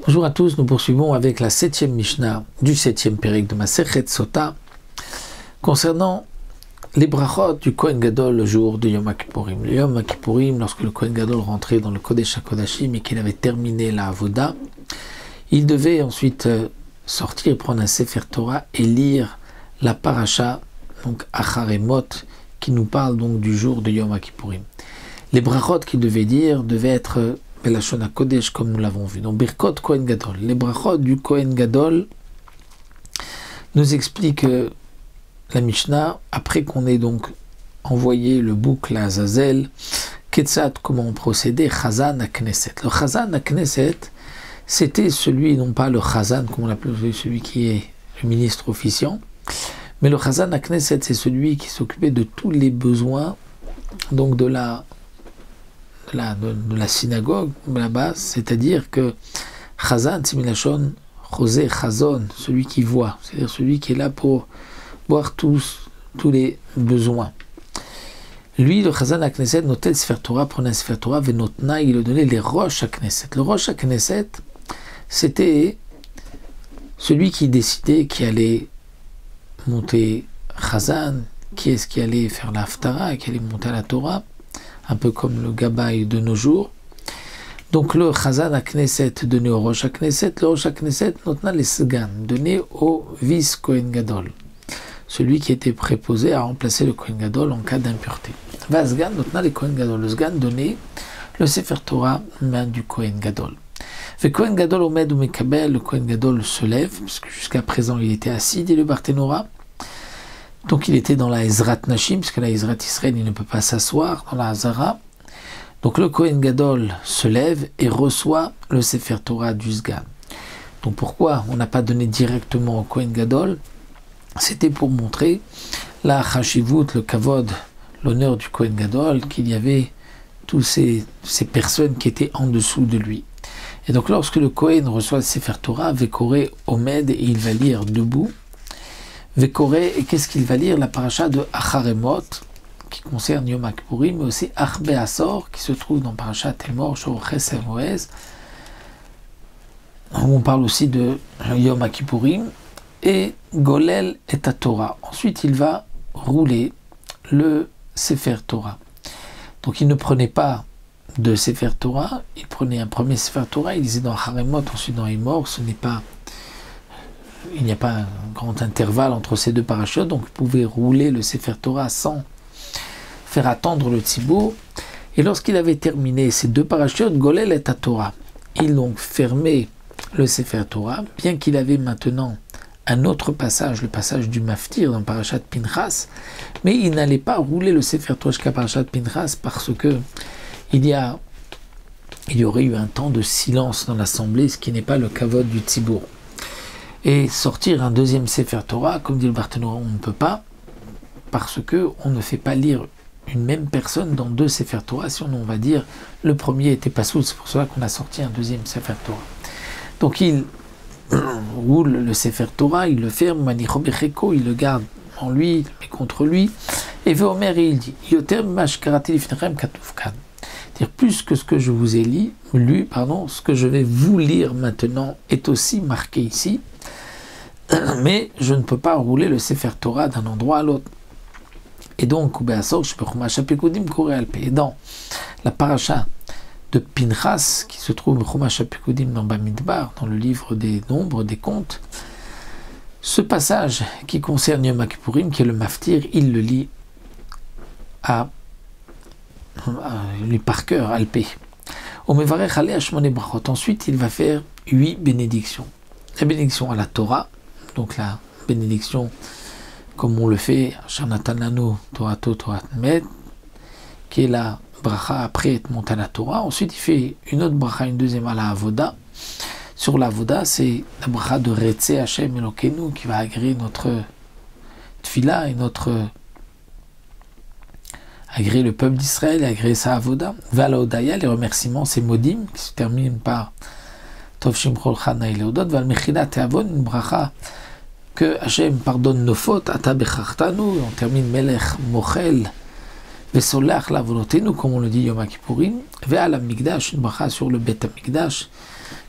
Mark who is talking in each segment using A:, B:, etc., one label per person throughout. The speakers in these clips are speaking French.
A: Bonjour à tous, nous poursuivons avec la 7e Mishnah du 7e Pérek de Masechet Sota concernant les brachot du Kohen Gadol le jour de Yom Kippourim. Le Yom Kippourim, lorsque le Kohen Gadol rentrait dans le Kodesh HaKodashim et qu'il avait terminé la Avoda, il devait ensuite sortir, prendre un Sefer Torah et lire la paracha, donc Acharemot, qui nous parle donc du jour de Yom Kippourim. Les brachot qu'il devait dire devaient être Belashon HaKodesh, comme nous l'avons vu. Donc Birkot Kohen Gadol. Les brachot du Kohen Gadol nous explique la Mishnah, après qu'on ait donc envoyé le bouc à Azazel, Ketzat, comment on procédait, Chazan à Knesset. Le Chazan à Knesset, c'était celui, non pas le Chazan, comme on l'appelle, celui qui est le ministre officiant, mais le Chazan à Knesset, c'est celui qui s'occupait de tous les besoins, donc de la synagogue là-bas, c'est-à-dire que Chazan, c'est Milachon, José, Chazon, celui qui voit, c'est-à-dire celui qui est là pour voir tous les besoins. Lui, le Chazan à Knesset, notait le Sefer Torah, prenait un Sefer Torah, Venotna, il le donnait les roches à Knesset. Le roche à Knesset, c'était celui qui décidait qui allait monter Chazan, qui est-ce qui allait faire la Haftara, qui allait monter à la Torah, un peu comme le Gabaï de nos jours. Donc le Chazan à Knesset donnait au Rosh à Knesset, le Rosh à Knesset notna les Sgan, donné au vice Kohen Gadol, celui qui était préposé à remplacer le Kohen Gadol en cas d'impureté. Vasgan notna les Kohen Gadol, le Sgan donnait le Sefer Torah main du Kohen Gadol. Le Kohen Gadol omed ou mekabel, le Kohen Gadol se lève, parce que jusqu'à présent il était assis, dit le Barthénora. Donc il était dans la Ezrat Nashim, parce que la Ezrat Israël, il ne peut pas s'asseoir dans la Hazara. Donc le Kohen Gadol se lève et reçoit le Sefer Torah du Sgan. Donc pourquoi on n'a pas donné directement au Kohen Gadol? C'était pour montrer la Chashivut, le Kavod, l'honneur du Kohen Gadol, qu'il y avait tous ces personnes qui étaient en dessous de lui. Et donc lorsque le Kohen reçoit le Sefer Torah, Vekoré Omed, et il va lire debout, Vekoré, et qu'est-ce qu'il va lire? La paracha de Acharemot, qui concerne Yom Kippourim, mais aussi Achbe Asor, qui se trouve dans Parashat Emor, Shor Chesed Moez, où on parle aussi de Yom Kippourim, et Golel et Torah. Ensuite, il va rouler le Sefer Torah. Donc, il ne prenait pas de Sefer Torah, il prenait un premier Sefer Torah, il disait dans Acharemot, ensuite dans Emor, il n'y a pas un grand intervalle entre ces deux parachutes, donc vous pouvez rouler le Sefer Torah sans faire attendre le Tzibour. Et lorsqu'il avait terminé ces deux parachutes, Golel et Torah, il donc fermait le Sefer Torah, bien qu'il avait maintenant un autre passage, le passage du Maftir dans Parashat Pinchas, mais il n'allait pas rouler le Sefer Torah jusqu'à Parashat Pinchas parce que il y aurait eu un temps de silence dans l'assemblée, ce qui n'est pas le kavod du Tzibour. Et sortir un deuxième Sefer Torah, comme dit le Barthénora, on ne peut pas, parce que on ne fait pas lire une même personne dans deux Sefer Torah. Si on va dire, le premier était pas soul, c'est pour cela qu'on a sorti un deuxième Sefer Torah. Donc il roule le Sefer Torah, il le ferme, Manicho Becheko, il le garde en lui, il le met contre lui, et Veomer, et il dit, Yoter Mashkarati Lifnechem Katufkan. Dire plus que ce que je vous ai lu, ce que je vais vous lire maintenant est aussi marqué ici, mais je ne peux pas rouler le Sefer Torah d'un endroit à l'autre. Et donc, dans la paracha de Pinchas, qui se trouve dans Bamidbar, dans le livre des nombres, des comptes, ce passage qui concerne Yom Kippourim, qui est le Maftir, il le lit par cœur, Alpé. Ensuite, il va faire 8 bénédictions. La bénédiction à la Torah, donc la bénédiction comme on le fait, Shanatananu Torato Torat Med, qui est la bracha après être monté à la Torah. Ensuite, il fait une autre bracha, une deuxième à la Avoda. Sur la Avoda, c'est la bracha de Retse Hashem Elokeinu qui va agréer notre Tfila et agréer le peuple d'Israël et agréer sa Avoda. Vala Odaya, les remerciements, c'est Modim, qui se termine par Tov Shimchol Chana Eleodot. Val Mechila Teavon, une bracha que Hashem pardonne nos fautes, Ata Bechartanu, on termine Melech Mochel Vesolach lavolotenu, comme on le dit Yom Kippourim, ve'al Hamikdash, une bracha sur le Bet Hamikdash,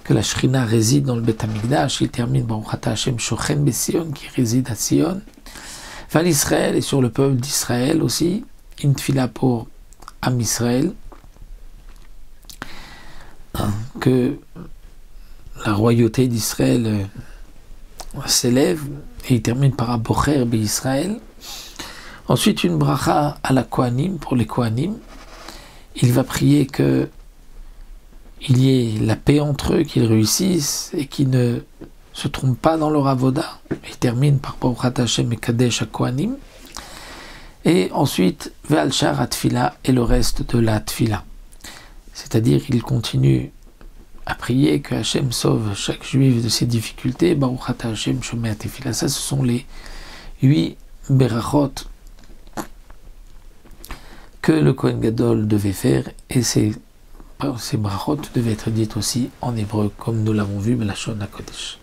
A: que la Shrina réside dans le Bet Hamikdash. Il termine Baruch Ata Hashem Shochem Besion, qui réside à Sion. Ve'al Israël, et sur le peuple d'Israël aussi, une tfila pour Am Israël, que la royauté d'Israël s'élève, et il termine par Abocher Israël. Ensuite, une bracha à la Kohanim, pour les Kohanim. Il va prier que il y ait la paix entre eux, qu'ils réussissent et qu'ils ne se trompent pas dans leur avoda. Il termine par Baruch Ata Hashem et Kadesh HaKohanim. Et ensuite, Ve'al Shar HaTfila, et le reste de la Tfila. C'est-à-dire, il continue à prier que Hashem sauve chaque juif de ses difficultés. Baruch Ata Hashem Shomea Tefila. Ça, ce sont les 8 berachot que le Kohen Gadol devait faire, et ces brachot devaient être dites aussi en hébreu, comme nous l'avons vu, Belashon HaKodesh.